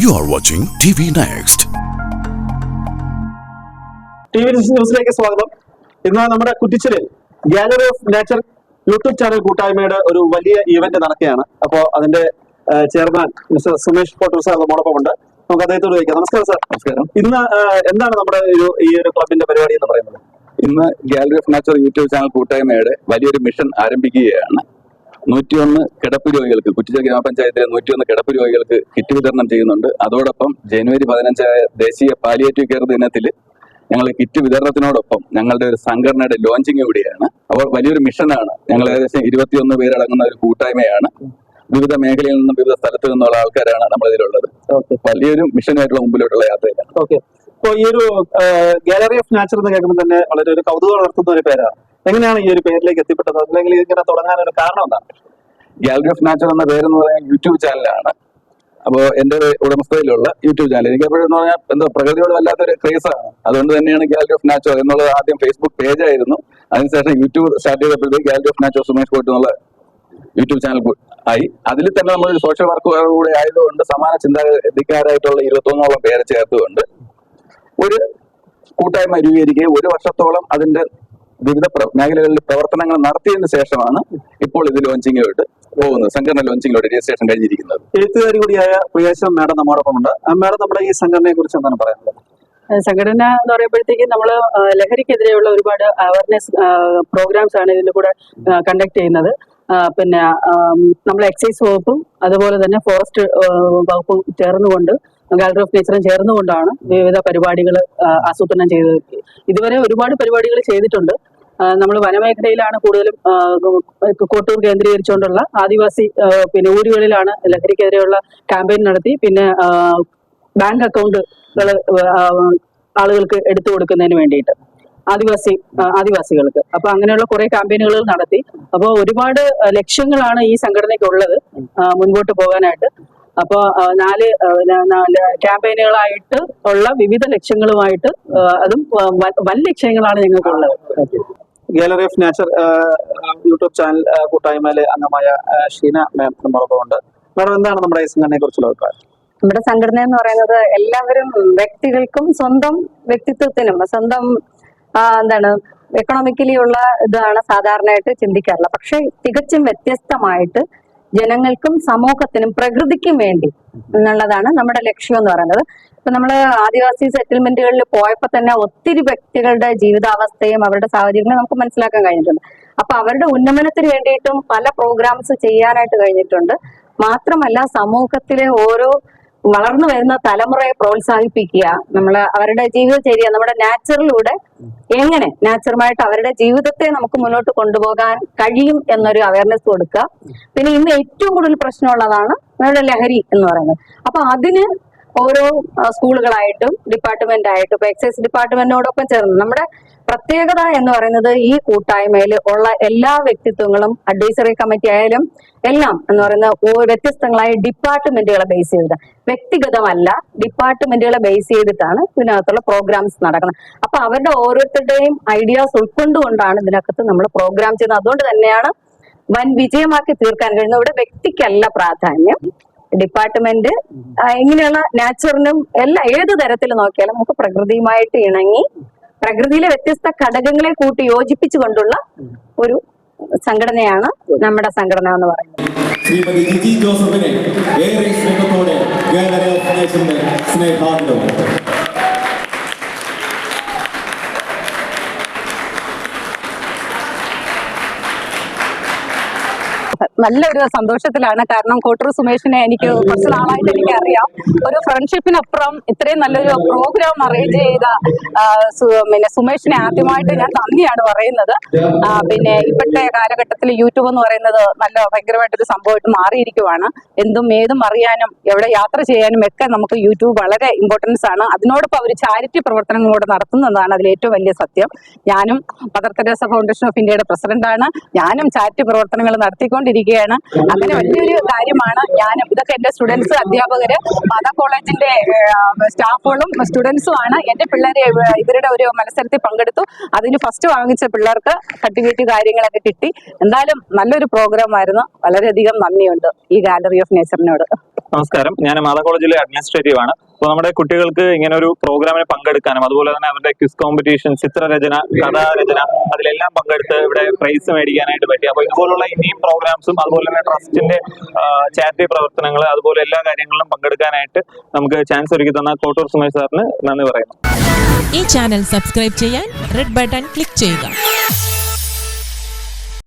You are watching TV Next. TV ന്യൂസിലേക്ക് സ്വാഗതം. ഇന്ന് നമ്മുടെ കുറ്റിച്ചിലിൽ gallery of nature YouTube channel കൂട്ടായ്മയുടെ ഒരു വലിയ ഇവന്റ് നടക്കുകയാണ്. അപ്പോൾ അതിന്റെ chairman mister Sumesh Pottoor sir നമ്മോടൊപ്പം ഉണ്ട്. നമുക്ക് അദ്ദേഹത്തോട് ചോദിക്കാം. നമസ്കാരം സാർ. നമസ്കാരം. ഇന്ന് എന്താണ് നമ്മുടെ ഈ ഒരു ക്ലബിന്റെ പരിപാടി എന്ന് പറയുന്നത്? ഇന്ന് gallery of nature YouTube channel കൂട്ടായ്മയുടെ വലിയൊരു മിഷൻ ആരംഭിക്കുകയാണ്. 101 കിടപ്പ് രോഗികൾക്ക്, കുറ്റിച്ചിൽ ഗ്രാമപഞ്ചായത്തിലെ 101 കിടപ്പ് രോഗികൾക്ക് കിറ്റ് വിതരണം ചെയ്യുന്നുണ്ട്. അതോടൊപ്പം ജനുവരി 15 ദേശീയ പാലിയേറ്റീവ് കെയർ ദിനത്തിൽ ഞങ്ങൾ കിറ്റ് വിതരണത്തിനോടൊപ്പം ഞങ്ങളുടെ ഒരു സംഘടനയുടെ ലോഞ്ചിങ് കൂടിയാണ്. അപ്പോൾ വലിയൊരു മിഷനാണ്. ഞങ്ങൾ ഏകദേശം 21 പേരടങ്ങുന്ന ഒരു കൂട്ടായ്മയാണ്. വിവിധ മേഖലയിൽ നിന്നും വിവിധ സ്ഥലത്ത് നിന്നുള്ള ആൾക്കാരാണ് നമ്മളിതിലുള്ളത്. വലിയൊരു മിഷനായിട്ടുള്ള മുമ്പിലോട്ടുള്ള യാത്രയിലാണ്. ഓക്കെ. അപ്പോൾ ഈ ഒരു ഗാലറി ഓഫ് നേച്ചർ എന്ന് കേൾക്കുമ്പോൾ തന്നെ വളരെ ഒരു കൗതുകം വളർത്തുന്ന ഒരു പേരാണ്. എങ്ങനെയാണ് ഈ ഒരു പേരിലേക്ക് എത്തിപ്പെട്ടത്? അല്ലെങ്കിൽ ഇങ്ങനെ തുടങ്ങാൻ ഒരു കാരണം എന്താണ്? ഗാലറി ഓഫ് നേച്ചർ എന്ന പേരെന്ന് പറയുന്നത് യൂട്യൂബ് ചാനലാണ്. അപ്പോൾ എന്റെ ഉടമസ്ഥതയിലുള്ള യൂട്യൂബ് ചാനൽ എനിക്ക് എപ്പോഴെന്ന് പറഞ്ഞാൽ എന്തോ പ്രകൃതിയോട് വല്ലാത്തൊരു ക്രേസാണ്. അതുകൊണ്ട് തന്നെയാണ് ഗാലറി ഓഫ് നേച്ചർ എന്നുള്ളത്. ആദ്യം ഫേസ്ബുക്ക് പേജ് ആയിരുന്നു, അതിനുശേഷം യൂട്യൂബ് സ്റ്റാർട്ട് ചെയ്തപ്പോഴത്തേക്ക് ഗാലറി ഓഫ് നേച്ചർ സുമേഷ് കോട്ട് എന്നുള്ള യൂട്യൂബ് ചാനൽ ആയി. അതിൽ തന്നെ നമ്മൾ സോഷ്യൽ വർക്കുകാർ കൂടെ ആയതുകൊണ്ട് സമാന ചിന്താഗതിക്കാരായിട്ടുള്ള 21ഓളം പേരെ ചേർത്തുകൊണ്ട് ഒരു കൂട്ടായ്മ രൂപീകരിക്കുകയും 1 വർഷത്തോളം അതിന്റെ വിവിധ മേഖലകളിൽ പ്രവർത്തനങ്ങൾ നടത്തിയതിനു ശേഷമാണ് ഇപ്പോൾ ഇത് ലോഞ്ചിങ്ങിലോട്ട് പോകുന്നത്. സംഘടന ലോഞ്ചിങ്ങിലോട്ട് രജിസ്ട്രേഷൻ കഴിഞ്ഞിരിക്കുന്നത്. എഴുത്തുകാരി കൂടിയായ പ്രിയേശം മാഡം നമ്മോടൊപ്പം ഉണ്ട്. മാഡം, നമ്മുടെ ഈ സംഘടനയെ കുറിച്ച് എന്താണ് പറയുന്നത്? സംഘടന എന്ന് പറയുമ്പോഴത്തേക്ക് നമ്മൾ ലഹരിക്കെതിരെയുള്ള ഒരുപാട് അവയർനെസ് പ്രോഗ്രാംസ് ആണ് ഇതിന്റെ കൂടെ കണ്ടക്ട് ചെയ്യുന്നത്. പിന്നെ നമ്മൾ എക്സൈസ് വകുപ്പും അതുപോലെ തന്നെ ഫോറസ്റ്റ് വകുപ്പും ചേർന്നുകൊണ്ട് ഗാലറി ഓഫ് നേച്ചറും ചേർന്നുകൊണ്ടാണ് വിവിധ പരിപാടികൾ ആസൂത്രണം ചെയ്തത്. ഇതുവരെ ഒരുപാട് പരിപാടികൾ ചെയ്തിട്ടുണ്ട്. നമ്മൾ വനമേഖലയിലാണ് കൂടുതലും കോട്ടൂർ കേന്ദ്രീകരിച്ചുകൊണ്ടുള്ള ആദിവാസി പിന്നെ ഊരുകളിലാണ് ലഹരിക്കെതിരെയുള്ള ക്യാമ്പയിൻ നടത്തി. പിന്നെ ബാങ്ക് അക്കൗണ്ടുകൾ ആളുകൾക്ക് എടുത്തു കൊടുക്കുന്നതിന് വേണ്ടിയിട്ട് ആദിവാസികൾക്ക്. അപ്പൊ അങ്ങനെയുള്ള കുറെ ക്യാമ്പയിനുകൾ നടത്തി. അപ്പോൾ ഒരുപാട് ലക്ഷ്യങ്ങളാണ് ഈ സംഘടനയ്ക്കുള്ളത് മുൻപോട്ട് പോകാനായിട്ട്. അപ്പോൾ 4 ക്യാമ്പയിനുകളായിട്ട് ഉള്ള വിവിധ ലക്ഷ്യങ്ങളുമായിട്ട്, അതും വൻ ലക്ഷ്യങ്ങളാണ് ഞങ്ങൾക്കുള്ളത്. Gallery of nature YouTube channel കൂട്ടായ്മയിലെ അംഗമായ ഷീന മാം നമ്മോടൊപ്പം ഉണ്ട്. മാഡം, എന്താണ് നമ്മുടെ ഈ സംഘടനയെ കുറിച്ചുള്ള അഭിപ്രായം? നമ്മുടെ സംഘടന എന്ന് പറയുന്നത് എല്ലാവരും വ്യക്തികൾക്കും സ്വന്തം വ്യക്തിത്വത്തിനും സ്വന്തം എക്കണോമിക്കലി ഉള്ള ഇതാണ് സാധാരണയായിട്ട് ചിന്തിക്കാറുള്ളത്. പക്ഷെ തികച്ചും വ്യത്യസ്തമായിട്ട് ജനങ്ങൾക്കും സമൂഹത്തിനും പ്രകൃതിക്കും വേണ്ടി എന്നുള്ളതാണ് നമ്മുടെ ലക്ഷ്യം എന്ന് പറയുന്നത്. ഇപ്പൊ നമ്മള് ആദിവാസി സെറ്റിൽമെന്റുകളിൽ പോയപ്പോ തന്നെ ഒത്തിരി വ്യക്തികളുടെ ജീവിതാവസ്ഥയും അവരുടെ സാഹചര്യങ്ങളും നമുക്ക് മനസ്സിലാക്കാൻ കഴിഞ്ഞിട്ടുണ്ട്. അപ്പൊ അവരുടെ ഉന്നമനത്തിന് വേണ്ടിയിട്ടും പല പ്രോഗ്രാംസ് ചെയ്യാനായിട്ട് കഴിഞ്ഞിട്ടുണ്ട്. മാത്രമല്ല സമൂഹത്തിലെ ഓരോ വളർന്നു വരുന്ന തലമുറയെ പ്രോത്സാഹിപ്പിക്കുക, അവരുടെ ജീവിതചര്യ നമ്മുടെ നാച്ചുറലിലൂടെ എങ്ങനെ നാച്ചുറലായിട്ട് അവരുടെ ജീവിതത്തെ നമുക്ക് മുന്നോട്ട് കൊണ്ടുപോകാൻ കഴിയും എന്നൊരു അവയർനെസ് കൊടുക്കുക. പിന്നെ ഇന്ന് ഏറ്റവും കൂടുതൽ പ്രശ്നമുള്ളതാണ് നമ്മുടെ ലഹരി എന്ന് പറയുന്നത്. അപ്പൊ അതിന് ഓരോ സ്കൂളുകളായിട്ടും ഡിപ്പാർട്ട്മെന്റ് ആയിട്ടും ഇപ്പൊ എക്സൈസ് ഡിപ്പാർട്ട്മെന്റിനോടൊപ്പം ചേർന്ന് നമ്മുടെ പ്രത്യേകത എന്ന് പറയുന്നത് ഈ കൂട്ടായ്മയിൽ ഉള്ള എല്ലാ വ്യക്തിത്വങ്ങളും അഡ്വൈസറി കമ്മിറ്റി ആയാലും എല്ലാം എന്ന് പറയുന്ന വ്യത്യസ്തങ്ങളായ ഡിപ്പാർട്ട്മെന്റുകളെ ബേസ് ചെയ്തിട്ട്, വ്യക്തിഗതമല്ല ഡിപ്പാർട്ട്മെന്റുകളെ ബേസ് ചെയ്തിട്ടാണ് ഇതിനകത്തുള്ള പ്രോഗ്രാംസ് നടക്കുന്നത്. അപ്പൊ അവരുടെ ഓരോരുത്തരുടെയും ഐഡിയാസ് ഉൾക്കൊണ്ടുകൊണ്ടാണ് ഇതിനകത്ത് നമ്മൾ പ്രോഗ്രാം ചെയ്യുന്നത്. അതുകൊണ്ട് തന്നെയാണ് വൻ വിജയമാക്കി തീർക്കാൻ കഴിയുന്നത്. ഇവിടെ വ്യക്തിക്കല്ല പ്രാധാന്യം, ഡിപ്പാർട്ട്മെന്റ് ഇങ്ങനെയുള്ള നാച്ചുറലും എല്ലാം ഏത് തരത്തിൽ നോക്കിയാലും നമുക്ക് പ്രകൃതിയുമായിട്ട് ഇണങ്ങി പ്രകൃതിയിലെ വ്യത്യസ്ത ഘടകങ്ങളെ കൂട്ടി യോജിപ്പിച്ചുകൊണ്ടുള്ള ഒരു സംഘടനയാണ് നമ്മുടെ സംഘടന എന്ന് പറയുന്നത്. ശ്രീമതി ജിജി ജോസഫിനെ ഏറെ സ്നേഹത്തോടെ ഗാലറി ഓഫ് നേച്ചറിന്റെ സ്നേഹാദരം. നല്ലൊരു സന്തോഷത്തിലാണ്. കാരണം കോട്ടൂർ സുമേഷിനെ എനിക്ക് കുറച്ച് നാളായിട്ട് എനിക്ക് അറിയാം. ഒരു ഫ്രണ്ട്ഷിപ്പിനപ്പുറം ഇത്രയും നല്ലൊരു പ്രോഗ്രാം അറേഞ്ച് ചെയ്ത പിന്നെ സുമേഷിനെ ആദ്യമായിട്ട് ഞാൻ നന്ദിയാണ് പറയുന്നത്. പിന്നെ ഇപ്പോഴത്തെ കാലഘട്ടത്തിൽ യൂട്യൂബ് എന്ന് പറയുന്നത് ഭയങ്കരമായിട്ടൊരു സംഭവമായിട്ട് മാറിയിരിക്കുവാണ്. എന്തും ഏതും അറിയാനും എവിടെ യാത്ര ചെയ്യാനും ഒക്കെ നമുക്ക് യൂട്യൂബ് വളരെ ഇമ്പോർട്ടൻസ് ആണ്. അതിനോടൊപ്പം അവർ ചാരിറ്റി പ്രവർത്തനങ്ങളോട് നടത്തുന്നതാണ് അതിൽ ഏറ്റവും വലിയ സത്യം. ഞാനും മദർ തെരേസ ഫൗണ്ടേഷൻ ഓഫ് ഇന്ത്യയുടെ പ്രസിഡന്റാണ്. ഞാനും ചാരിറ്റി പ്രവർത്തനങ്ങൾ നടത്തിക്കൊണ്ടിരിക്കുകയാണ്. അങ്ങനെ വലിയൊരു കാര്യമാണ്. ഞാനും ഇതൊക്കെ എന്റെ സ്റ്റുഡൻസ്, അധ്യാപകര്, മാതാ കോളേജിന്റെ സ്റ്റാഫുകളും സ്റ്റുഡൻസും ആണ്. എന്റെ പിള്ളേരെ ഇവരുടെ ഒരു മത്സരത്തിൽ പങ്കെടുത്തു. അതിന് ഫസ്റ്റ് വാങ്ങിച്ച പിള്ളേർക്ക് സർട്ടിഫിക്കറ്റ് കാര്യങ്ങളൊക്കെ കിട്ടി. എന്തായാലും നല്ലൊരു പ്രോഗ്രാം ആയിരുന്നു. വളരെയധികം നന്ദിയുണ്ട് ഈ ഗാലറി ഓഫ് നേച്ചറിനോട്. നമസ്കാരം, ഞാൻ മാതാ കോളേജിലെ അഡ്മിനിസ്ട്രേറ്റീവ് ആണ്. അപ്പോൾ നമ്മുടെ കുട്ടികൾക്ക് ഇങ്ങനെ ഒരു പ്രോഗ്രാമിൽ പങ്കെടുക്കാനും അതുപോലെ തന്നെ അവരുടെ ക്വിസ് കോമ്പറ്റീഷൻ, ചിത്രരചന, കഥാരചന അതിലെല്ലാം പങ്കെടുത്ത് ഇവിടെ പ്രൈസ് മേടിക്കാനായിട്ട് പറ്റി. അപ്പോൾ ഇതുപോലുള്ള ഇനിയും പ്രോഗ്രാംസും അതുപോലെ തന്നെ ട്രസ്റ്റിന്റെ ചാരിറ്റി പ്രവർത്തനങ്ങൾ അതുപോലെ എല്ലാ കാര്യങ്ങളിലും പങ്കെടുക്കാനായിട്ട് നമുക്ക് ചാൻസ് ഒരുക്കി തന്ന കോട്ടൂർ സുമേഷ് സാറിന് നന്ദി പറയുന്നു. ഈ ചാനൽ സബ്സ്ക്രൈബ് ചെയ്യാൻ റെഡ് ബട്ടൺ ക്ലിക്ക് ചെയ്യുക.